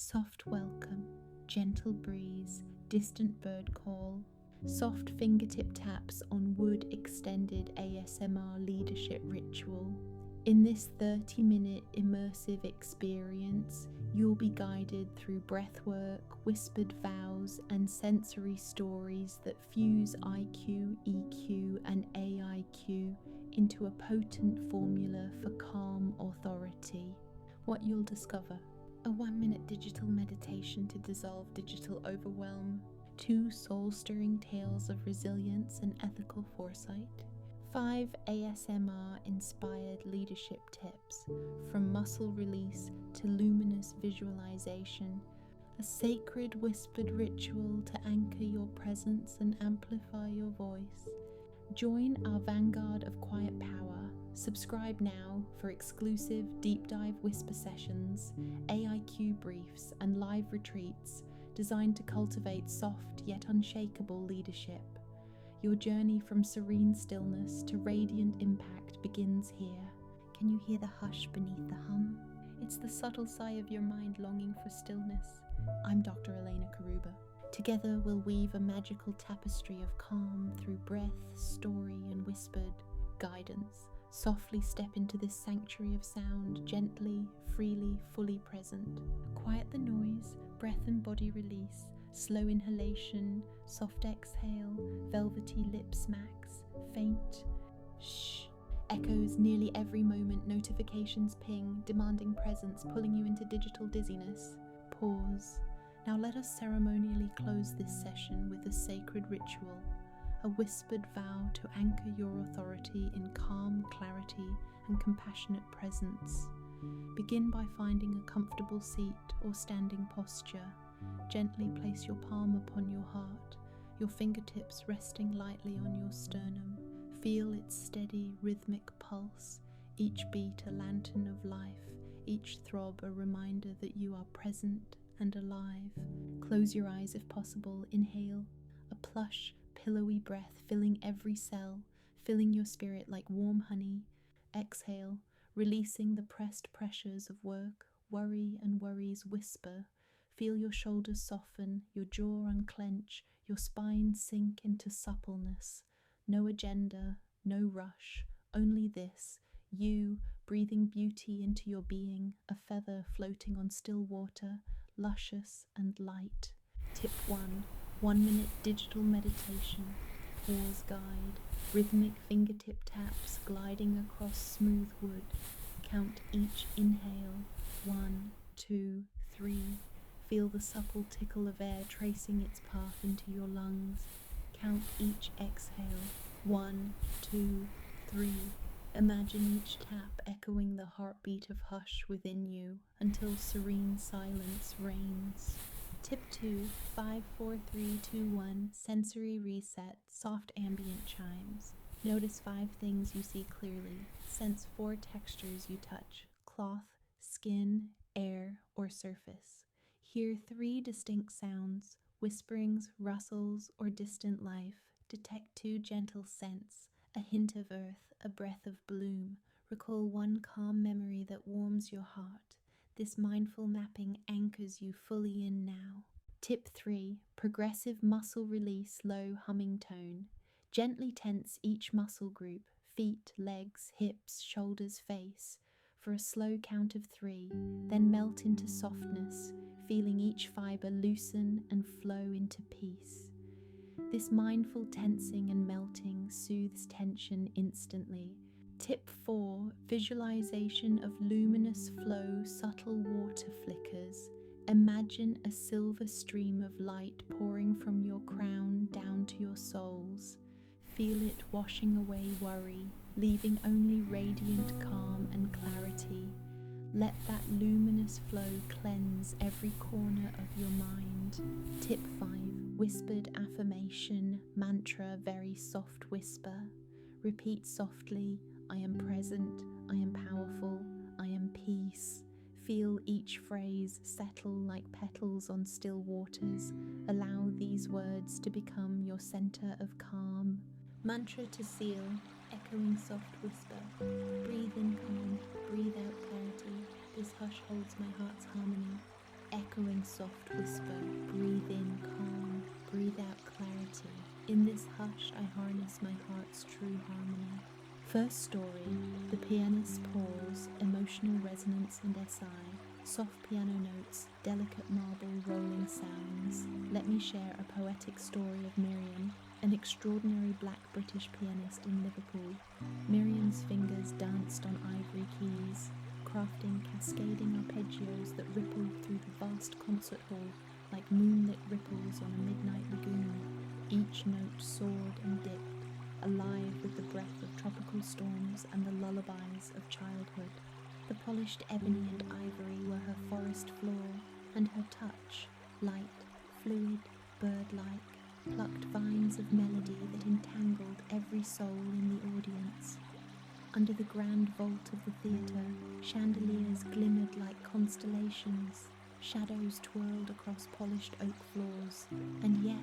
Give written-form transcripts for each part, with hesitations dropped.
soft welcome, gentle breeze, distant bird call, soft fingertip taps on wood extended ASMR leadership ritual. In this 30-minute immersive experience, you'll be guided through breathwork, whispered vows, and sensory stories that fuse IQ, EQ, and AIQ into a potent formula for calm authority. What you'll discover: a 1-minute digital meditation to dissolve digital overwhelm, 2 soul-stirring tales of resilience and ethical foresight, 5 ASMR-inspired leadership tips, from muscle release to luminous visualization, a sacred whispered ritual to anchor your presence and amplify your voice. Join our vanguard of quiet power. Subscribe now for exclusive deep dive whisper sessions, AIQ briefs, and live retreats designed to cultivate soft yet unshakable leadership. Your journey from serene stillness to radiant impact begins here. Can you hear the hush beneath the hum? It's the subtle sigh of your mind longing for stillness. I'm Dr. Elena Carruba. Together we'll weave a magical tapestry of calm through breath, story, and whispered guidance. Softly step into this sanctuary of sound, gently, freely, fully present. Quiet the noise, breath and body release, slow inhalation, soft exhale, velvety lip smacks, faint shh, echoes nearly every moment, notifications ping, demanding presence, pulling you into digital dizziness. Pause. Now let us ceremonially close this session with a sacred ritual, a whispered vow to anchor your authority in calm clarity and compassionate presence. Begin by finding a comfortable seat or standing posture. Gently place your palm upon your heart, your fingertips resting lightly on your sternum. Feel its steady, rhythmic pulse, each beat a lantern of life, each throb a reminder that you are present and alive. Close your eyes if possible. Inhale, a plush, pillowy breath filling every cell, filling your spirit like warm honey. Exhale, releasing the pressed pressures of work, worry, and worries whisper. Feel your shoulders soften, your jaw unclench, your spine sink into suppleness. No agenda, no rush, only this, you breathing beauty into your being, a feather floating on still water, luscious and light. Tip 1. 1-minute digital meditation. Pause guide. Rhythmic fingertip taps gliding across smooth wood. Count each inhale. 1, 2, 3. Feel the supple tickle of air tracing its path into your lungs. Count each exhale. 1, 2, 3. Imagine each tap echoing the heartbeat of hush within you until serene silence reigns. Tip 2, 5, 4, 3, 2, 1, sensory reset, soft ambient chimes. Notice 5 things you see clearly. Sense 4 textures you touch: cloth, skin, air, or surface. Hear 3 distinct sounds: whisperings, rustles, or distant life. Detect 2 gentle scents: a hint of earth, a breath of bloom. Recall 1 calm memory that warms your heart. This mindful mapping anchors you fully in now. Tip 3. Progressive muscle release, low humming tone. Gently tense each muscle group: feet, legs, hips, shoulders, face, for a slow count of 3, then melt into softness, feeling each fiber loosen and flow into peace. This mindful tensing and melting soothes tension instantly. Tip 4. Visualization of luminous flow, subtle water flickers. Imagine a silver stream of light pouring from your crown down to your soles. Feel it washing away worry, leaving only radiant calm and clarity. Let that luminous flow cleanse every corner of your mind. Tip 5. Whispered affirmation, mantra, very soft whisper. Repeat softly: I am present, I am powerful, I am peace. Feel each phrase settle like petals on still waters. Allow these words to become your center of calm. Mantra to seal, echoing soft whisper. Breathe in calm, breathe out clarity. This hush holds my heart's harmony. echoing soft whisper, breathe in calm, breathe out clarity. In this hush I harness my heart's true harmony. First story, the pianist's pause, emotional resonance and SI, soft piano notes, delicate marble rolling sounds. Let me share a poetic story of Miriam, an extraordinary black British pianist in Liverpool. Miriam's fingers danced on ivory keys, crafting cascading arpeggios that rippled through the vast concert hall like moonlit ripples on a midnight lagoon. Each note soared and dipped, alive with the breath of tropical storms and the lullabies of childhood. The polished ebony and ivory were her forest floor, and her touch, light, fluid, bird-like, plucked vines of melody that entangled every soul in the audience. Under the grand vault of the theatre, chandeliers glimmered like constellations, shadows twirled across polished oak floors, and yet,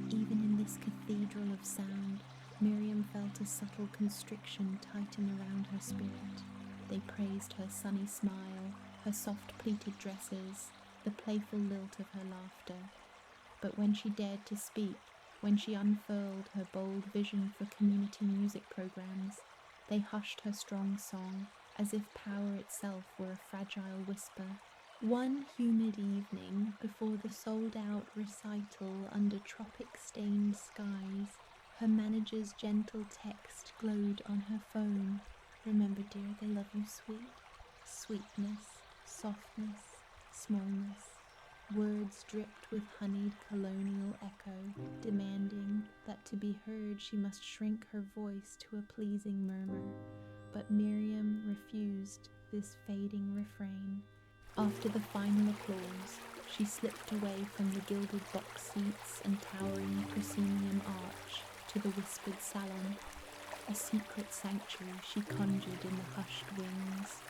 even in this cathedral of sound, Miriam felt a subtle constriction tighten around her spirit. They praised her sunny smile, her soft pleated dresses, the playful lilt of her laughter. But when she dared to speak, when she unfurled her bold vision for community music programs, they hushed her strong song as if power itself were a fragile whisper. One humid evening, before the sold-out recital under tropic-stained skies, her manager's gentle text glowed on her phone. Remember, dear, they love you sweet. Sweetness, softness, smallness. Words dripped with honeyed colonial echo, demanding that to be heard she must shrink her voice to a pleasing murmur. But Miriam refused this fading refrain. After the final applause, she slipped away from the gilded box seats and towering proscenium arch to the whispered salon, a secret sanctuary she conjured in the hushed wings.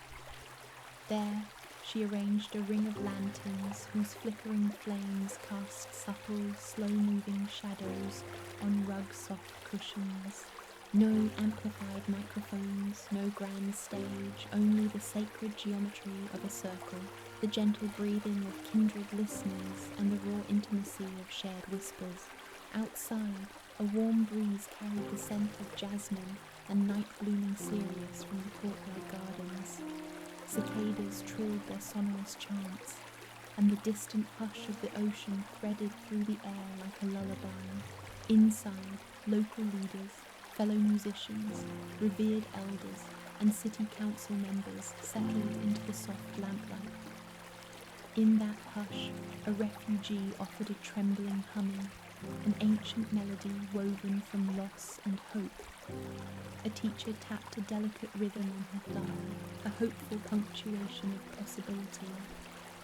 There, she arranged a ring of lanterns whose flickering flames cast subtle, slow-moving shadows on rug-soft cushions. No amplified microphones, no grand stage, only the sacred geometry of a circle, the gentle breathing of kindred listeners, and the raw intimacy of shared whispers. Outside, a warm breeze carried the scent of jasmine and night-blooming cereus from the courtyard gardens. Cicadas trilled their sonorous chants, and the distant hush of the ocean threaded through the air like a lullaby. Inside, local leaders, fellow musicians, revered elders, and city council members settled into the soft lamplight. In that hush, a refugee offered a trembling humming, an ancient melody woven from loss and hope. A teacher tapped a delicate rhythm on her thigh, a hopeful punctuation of possibility.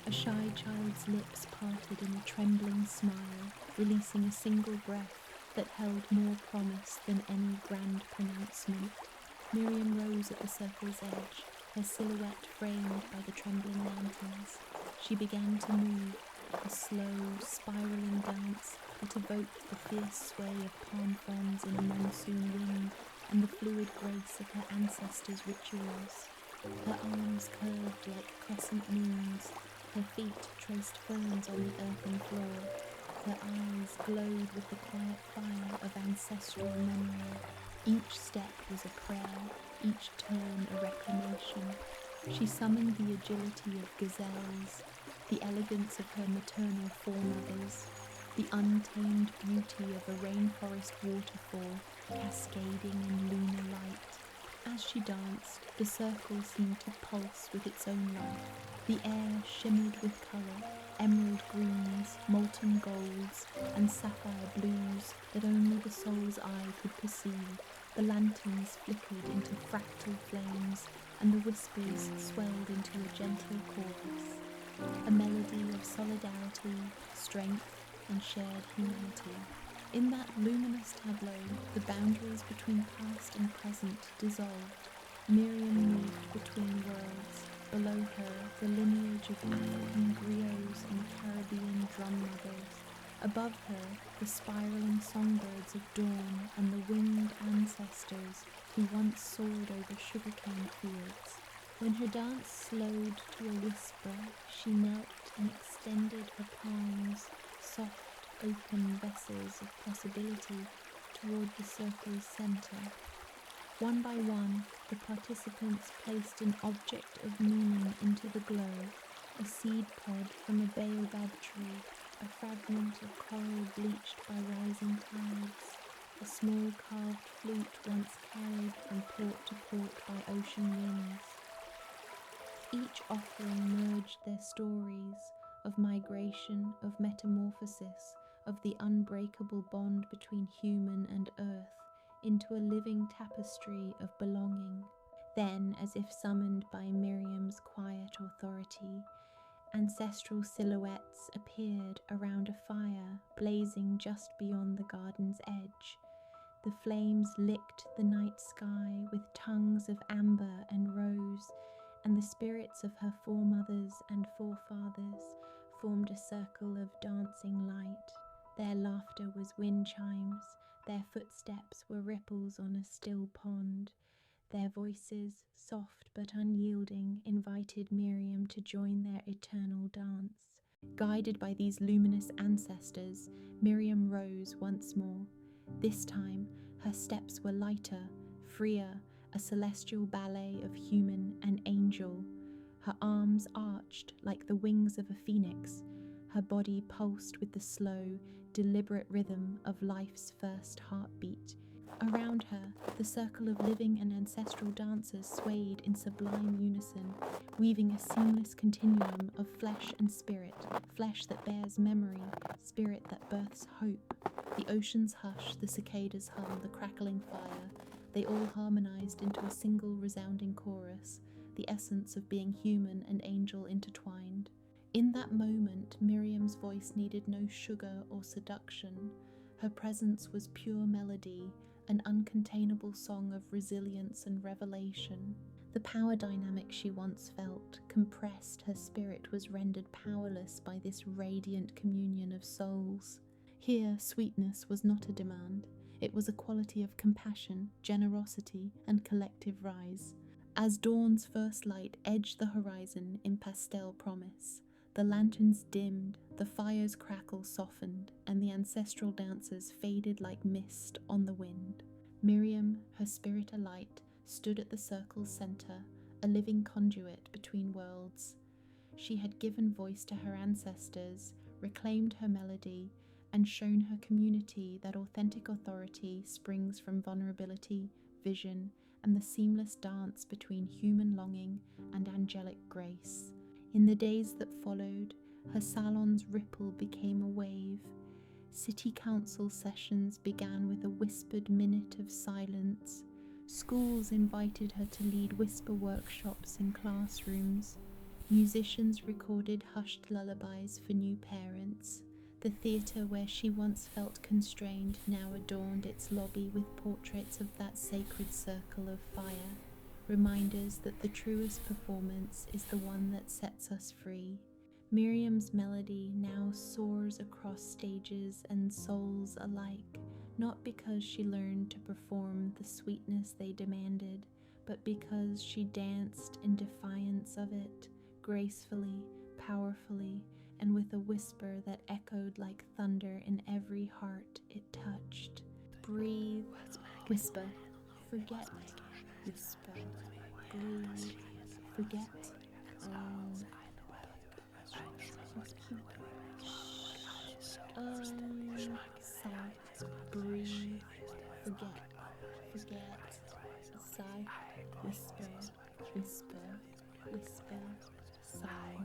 A shy child's lips parted in a trembling smile, releasing a single breath that held more promise than any grand pronouncement. Miriam rose at the circle's edge, her silhouette framed by the trembling lanterns. She began to move, a slow, spiraling dance that evoked the fierce sway of palm fronds in a monsoon wind and the fluid grace of her ancestors' rituals. Her arms curved like crescent moons, her feet traced ferns on the earthen floor. Her eyes glowed with the quiet fire of ancestral memory. Each step was a prayer, each turn a reclamation. She summoned the agility of gazelles, the elegance of her maternal foremothers, the untamed beauty of a rainforest waterfall cascading in lunar light. As she danced, the circle seemed to pulse with its own life. The air shimmered with colour, emerald greens, molten golds, and sapphire blues that only the soul's eye could perceive. The lanterns flickered into fractal flames, and the whispers swelled into a gentle chorus, a melody of solidarity, strength, and shared humanity. In that luminous tableau, the boundaries between past and present dissolved. Miriam moved between worlds. Below her, the lineage of African griots and Caribbean drum mothers. Above her, the spiraling songbirds of dawn and the winged ancestors who once soared over sugarcane fields. When her dance slowed to a whisper, she knelt and extended her palms, soft, open vessels of possibility, toward the circle's center. One by one, the participants placed an object of meaning into the glow, a seed pod from a baobab tree, a fragment of coral bleached by rising tides, a small carved flute once carried from port to port by ocean winds. Each offering merged their stories of migration, of metamorphosis, of the unbreakable bond between human and earth, into a living tapestry of belonging. Then, as if summoned by Miriam's quiet authority, ancestral silhouettes appeared around a fire blazing just beyond the garden's edge. The flames licked the night sky with tongues of amber and rose, and the spirits of her foremothers and forefathers formed a circle of dancing light. Their laughter was wind chimes, their footsteps were ripples on a still pond. Their voices, soft but unyielding, invited Miriam to join their eternal dance. Guided by these luminous ancestors, Miriam rose once more. This time, her steps were lighter, freer, a celestial ballet of human and angel. Her arms arched like the wings of a phoenix. Her body pulsed with the slow, deliberate rhythm of life's first heartbeat. Around her, the circle of living and ancestral dancers swayed in sublime unison, weaving a seamless continuum of flesh and spirit, flesh that bears memory, spirit that births hope. The ocean's hush, the cicadas hum, the crackling fire, they all harmonized into a single resounding chorus, the essence of being human and angel intertwined. In that moment, Miriam's voice needed no sugar or seduction. Her presence was pure melody, an uncontainable song of resilience and revelation. The power dynamic she once felt, compressed, her spirit was rendered powerless by this radiant communion of souls. Here, sweetness was not a demand. It was a quality of compassion, generosity, and collective rise. As dawn's first light edged the horizon in pastel promise, the lanterns dimmed, the fire's crackle softened, and the ancestral dancers faded like mist on the wind. Miriam, her spirit alight, stood at the circle's center, a living conduit between worlds. She had given voice to her ancestors, reclaimed her melody, and shown her community that authentic authority springs from vulnerability, vision, and the seamless dance between human longing and angelic grace. In the days that followed, her salon's ripple became a wave. City council sessions began with a whispered minute of silence. Schools invited her to lead whisper workshops in classrooms. Musicians recorded hushed lullabies for new parents. The theatre where she once felt constrained now adorned its lobby with portraits of that sacred circle of fire, reminders that the truest performance is the one that sets us free. Miriam's melody now soars across stages and souls alike, not because she learned to perform the sweetness they demanded, but because she danced in defiance of it, gracefully, powerfully, and with a whisper that echoed like thunder in every heart it touched. Breathe, whisper, forget, whisper, breathe, forget, sigh, breathe, forget, sigh, whisper, whisper, whisper, sigh.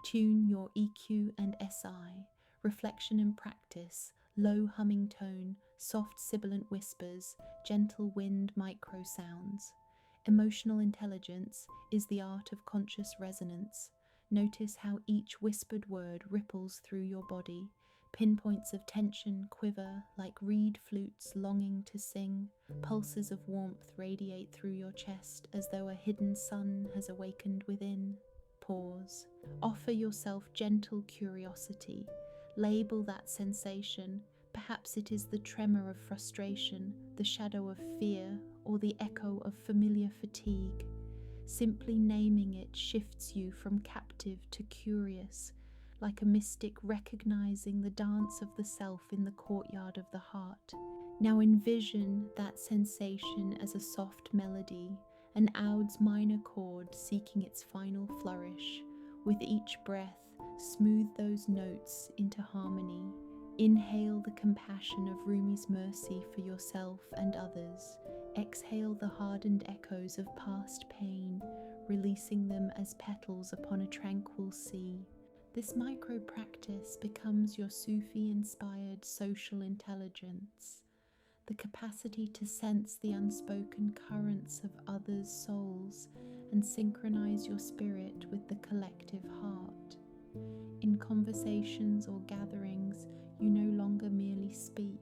Tune your EQ and SI, reflection and practice, low humming tone, soft sibilant whispers, gentle wind micro sounds. Emotional intelligence is the art of conscious resonance. Notice how each whispered word ripples through your body. Pinpoints of tension quiver like reed flutes longing to sing. Pulses of warmth radiate through your chest as though a hidden sun has awakened within. Pause. Offer yourself gentle curiosity. Label that sensation. Perhaps it is the tremor of frustration, the shadow of fear, or the echo of familiar fatigue. Simply naming it shifts you from captive to curious, like a mystic recognizing the dance of the self in the courtyard of the heart. Now envision that sensation as a soft melody, an oud's minor chord seeking its final flourish. With each breath, smooth those notes into harmony. Inhale the compassion of Rumi's mercy for yourself and others. Exhale the hardened echoes of past pain, releasing them as petals upon a tranquil sea. This micro-practice becomes your Sufi-inspired social intelligence, the capacity to sense the unspoken currents of others' souls and synchronize your spirit with the collective heart. In conversations or gatherings, you no longer merely speak,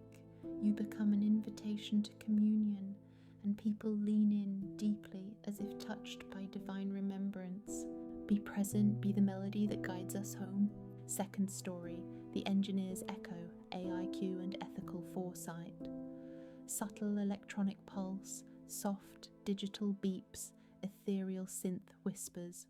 you become an invitation to communion, and people lean in deeply as if touched by divine remembrance. Be present, be the melody that guides us home. Second story, The Engineer's Echo, AIQ and Ethical Foresight. Subtle electronic pulse, soft digital beeps, ethereal synth whispers.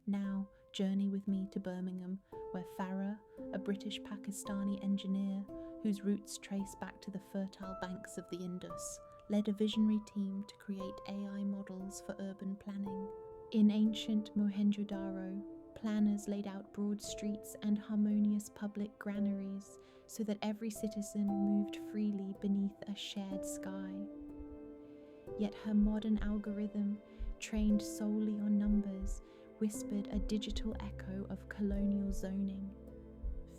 Now, journey with me to Birmingham, where Farah, a British Pakistani engineer whose roots trace back to the fertile banks of the Indus, led a visionary team to create AI models for urban planning. In ancient Mohenjo-daro, planners laid out broad streets and harmonious public granaries so that every citizen moved freely beneath a shared sky. Yet her modern algorithm, trained solely on numbers, whispered a digital echo of colonial zoning.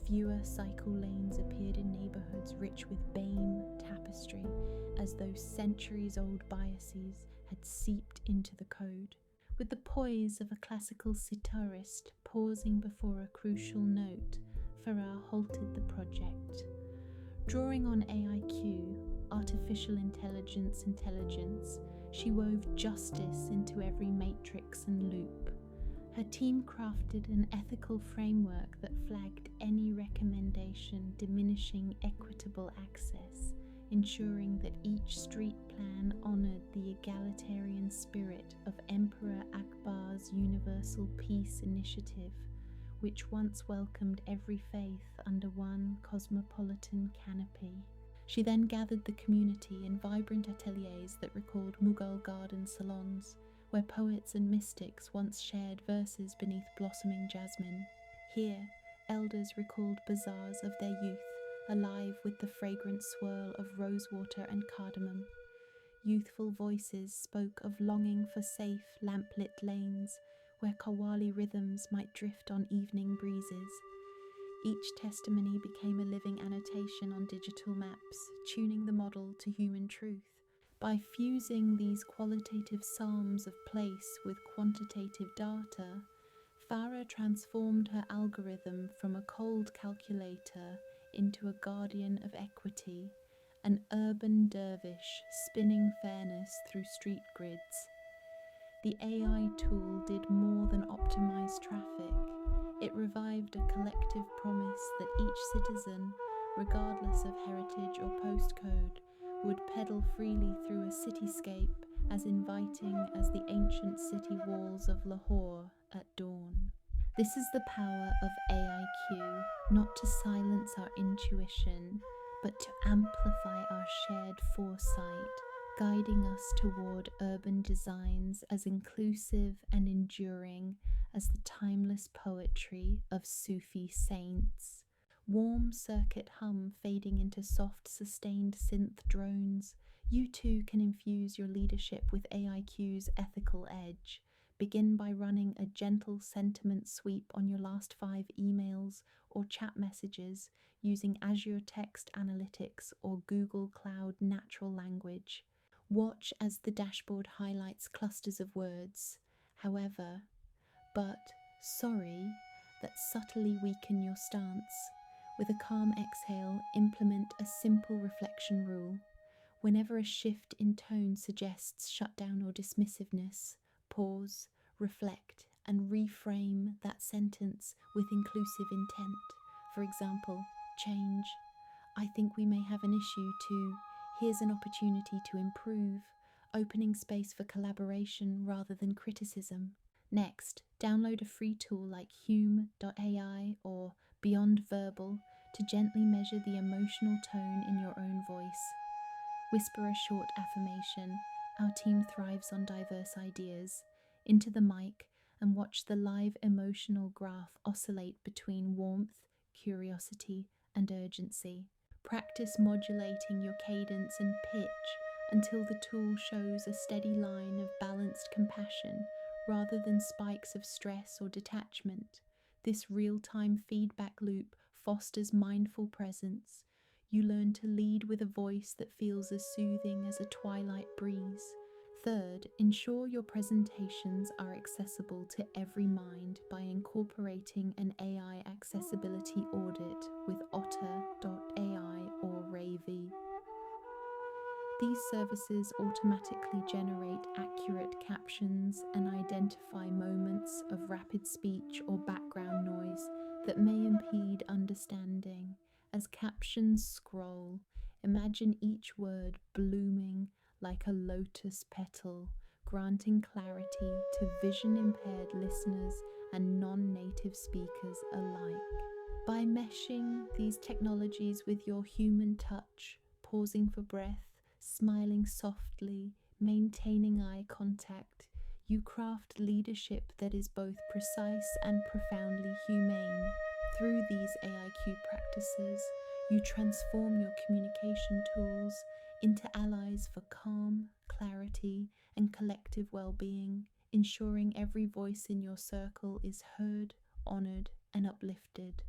Fewer cycle lanes appeared in neighborhoods rich with BAME tapestry, as though centuries-old biases had seeped into the code. With the poise of a classical sitarist pausing before a crucial note, Farah halted the project. Drawing on AIQ, artificial intelligence, she wove justice into every matrix and loop. Her team crafted an ethical framework that flagged any recommendation diminishing equitable access, ensuring that each street plan honored the egalitarian spirit of Emperor Akbar's Universal Peace Initiative, which once welcomed every faith under one cosmopolitan canopy. She then gathered the community in vibrant ateliers that recalled Mughal garden salons, where poets and mystics once shared verses beneath blossoming jasmine. Here, elders recalled bazaars of their youth, alive with the fragrant swirl of rosewater and cardamom. Youthful voices spoke of longing for safe, lamplit lanes, where Qawwali rhythms might drift on evening breezes. Each testimony became a living annotation on digital maps, tuning the model to human truth. By fusing these qualitative psalms of place with quantitative data, Farah transformed her algorithm from a cold calculator into a guardian of equity, an urban dervish spinning fairness through street grids. The AI tool did more than optimize traffic. It revived a collective promise that each citizen, regardless of heritage or postcode, would pedal freely through a cityscape as inviting as the ancient city walls of Lahore at dawn. This is the power of AIQ, not to silence our intuition, but to amplify our shared foresight, guiding us toward urban designs as inclusive and enduring as the timeless poetry of Sufi saints. Warm circuit hum fading into soft, sustained synth drones, you too can infuse your leadership with AIQ's ethical edge. begin by running a gentle sentiment sweep on your last 5 emails or chat messages using Azure Text Analytics or Google Cloud Natural Language. Watch as the dashboard highlights clusters of words, however, but, sorry, that subtly weaken your stance. With a calm exhale, implement a simple reflection rule. Whenever a shift in tone suggests shutdown or dismissiveness, pause, reflect, and reframe that sentence with inclusive intent. For example, change. I think we may have an issue to, here's an opportunity to improve, opening space for collaboration rather than criticism. Next, download a free tool like Hume.ai or Beyond Verbal to gently measure the emotional tone in your own voice. Whisper a short affirmation, "Our team thrives on diverse ideas," into the mic and watch the live emotional graph oscillate between warmth, curiosity, and urgency. Practice modulating your cadence and pitch until the tool shows a steady line of balanced compassion rather than spikes of stress or detachment. This real-time feedback loop fosters mindful presence. You learn to lead with a voice that feels as soothing as a twilight breeze. Third, ensure your presentations are accessible to every mind by incorporating an AI accessibility audit with Otter.ai or Ravy. These services automatically generate accurate captions and identify moments of rapid speech or background noise that may impede understanding. As captions scroll, imagine each word blooming like a lotus petal, granting clarity to vision-impaired listeners and non-native speakers alike. By meshing these technologies with your human touch, pausing for breath, smiling softly, maintaining eye contact, you craft leadership that is both precise and profoundly humane. Through these AIQ practices, you transform your communication tools into allies for calm, clarity, and collective well-being, ensuring every voice in your circle is heard, honored, and uplifted.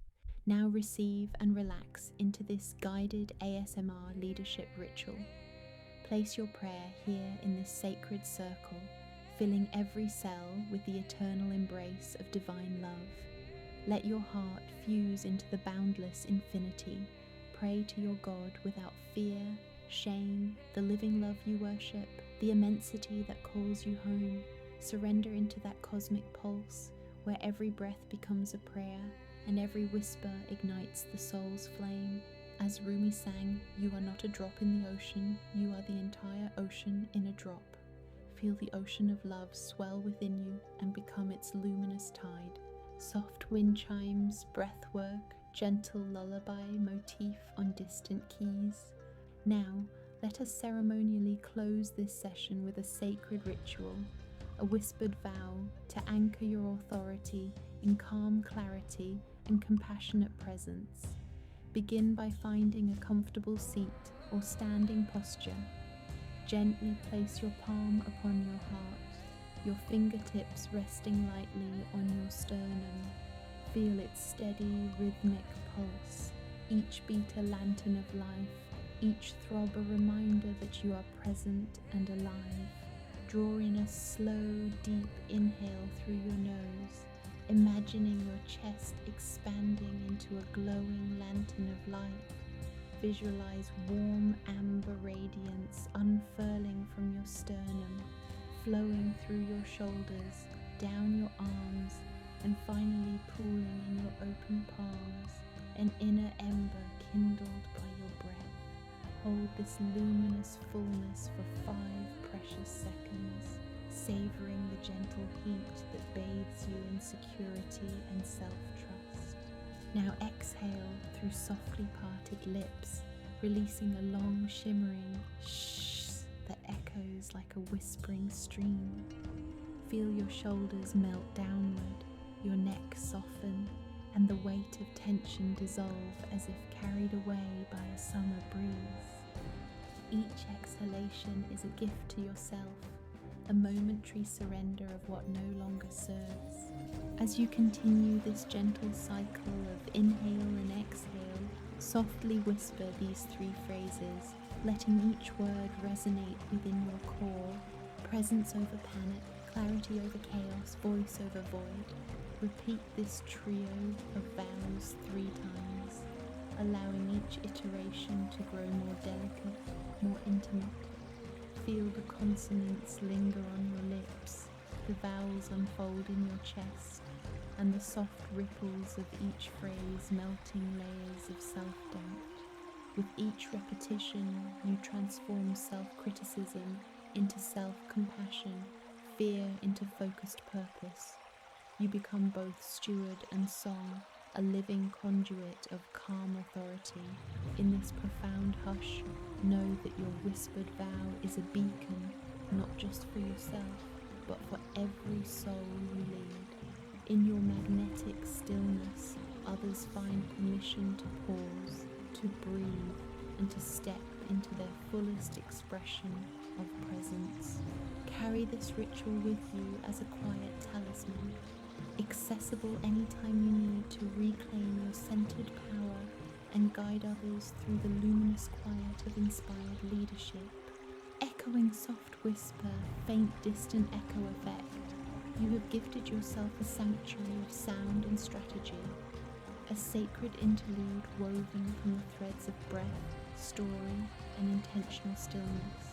Now receive and relax into this guided ASMR leadership ritual. Place your prayer here in this sacred circle, filling every cell with the eternal embrace of divine love. Let your heart fuse into the boundless infinity. Pray to your God without fear, shame, the living love you worship, the immensity that calls you home. Surrender into that cosmic pulse where every breath becomes a prayer and every whisper ignites the soul's flame. As Rumi sang, "You are not a drop in the ocean, you are the entire ocean in a drop." Feel the ocean of love swell within you and become its luminous tide. Soft wind chimes, breathwork, gentle lullaby motif on distant keys. Now, let us ceremonially close this session with a sacred ritual, a whispered vow to anchor your authority in calm clarity and compassionate presence. Begin by finding a comfortable seat or standing posture. Gently place your palm upon your heart, your fingertips resting lightly on your sternum. Feel its steady, rhythmic pulse, each beat a lantern of life, each throb a reminder that you are present and alive. Draw in a slow, deep inhale through your nose, imagining your chest expanding into a glowing lantern of light. Visualize warm amber radiance unfurling from your sternum, flowing through your shoulders, down your arms, and finally pooling in your open palms, an inner ember kindled by your breath. Hold this luminous fullness for 5 precious seconds, savoring the gentle heat that bathes you in security and self-trust. Now exhale through softly parted lips, releasing a long shimmering shh that echoes like a whispering stream. Feel your shoulders melt downward, your neck soften, and the weight of tension dissolve as if carried away by a summer breeze. Each exhalation is a gift to yourself, a momentary surrender of what no longer serves. As you continue this gentle cycle of inhale and exhale, softly whisper these 3 phrases, letting each word resonate within your core. Presence over panic, clarity over chaos, voice over void. Repeat this trio of vows 3 times, allowing each iteration to grow more delicate, more intimate. Feel the consonants linger on your lips, the vowels unfold in your chest, and the soft ripples of each phrase melting layers of self-doubt. With each repetition, you transform self-criticism into self-compassion, fear into focused purpose. You become both steward and song, a living conduit of calm authority. In this profound hush, know that your whispered vow is a beacon, not just for yourself, but for every soul you lead. In your magnetic stillness, others find permission to pause, to breathe, and to step into their fullest expression of presence. Carry this ritual with you as a quiet talisman, accessible anytime you need to reclaim your centered power and guide others through the luminous quiet of inspired leadership. Echoing soft whisper, faint distant echo effect, you have gifted yourself a sanctuary of sound and strategy, a sacred interlude woven from the threads of breath, story, and intentional stillness.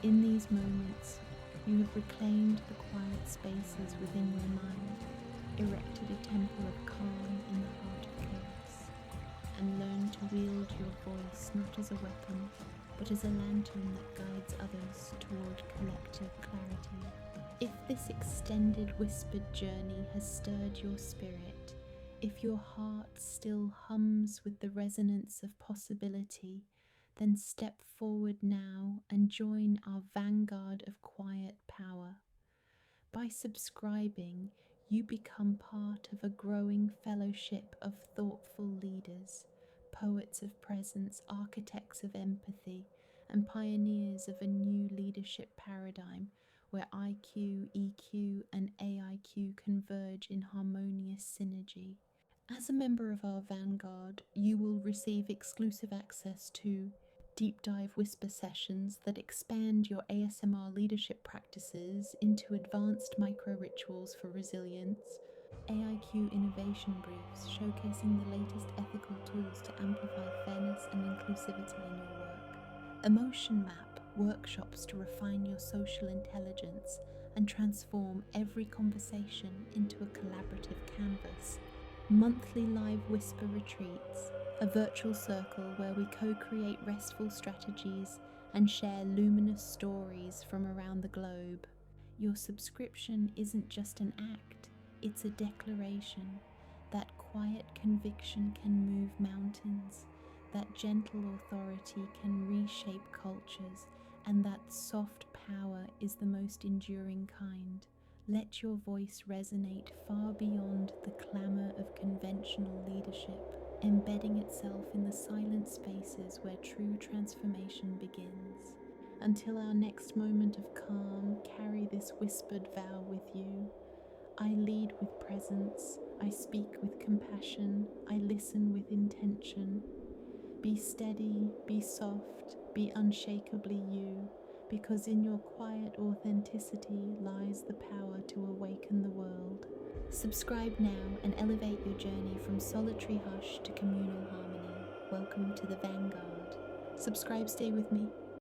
In these moments, you have reclaimed the quiet spaces within your mind, erected a temple of calm in the heart of chaos, and learned to wield your voice not as a weapon, but as a lantern that guides others toward collective clarity. If this extended whispered journey has stirred your spirit, if your heart still hums with the resonance of possibility, then step forward now and join our vanguard of quiet power. By subscribing, you become part of a growing fellowship of thoughtful leaders, poets of presence, architects of empathy, and pioneers of a new leadership paradigm where IQ, EQ, and AIQ converge in harmonious synergy. As a member of our vanguard, you will receive exclusive access to deep dive whisper sessions that expand your ASMR leadership practices into advanced micro rituals for resilience, AIQ innovation briefs showcasing the latest ethical tools to amplify fairness and inclusivity in your work, emotion map workshops to refine your social intelligence and transform every conversation into a collaborative canvas, monthly live whisper retreats, a virtual circle where we co-create restful strategies and share luminous stories from around the globe. Your subscription isn't just an act, it's a declaration. That quiet conviction can move mountains, that gentle authority can reshape cultures, and that soft power is the most enduring kind. Let your voice resonate far beyond the clamour of conventional leadership, embedding itself in the silent spaces where true transformation begins. Until our next moment of calm, carry this whispered vow with you. I lead with presence, I speak with compassion, I listen with intention. Be steady, be soft, be unshakably you, because in your quiet authenticity lies the power to awaken the world. Subscribe now and elevate your journey from solitary hush to communal harmony. Welcome to the Vanguard. Subscribe, stay with me.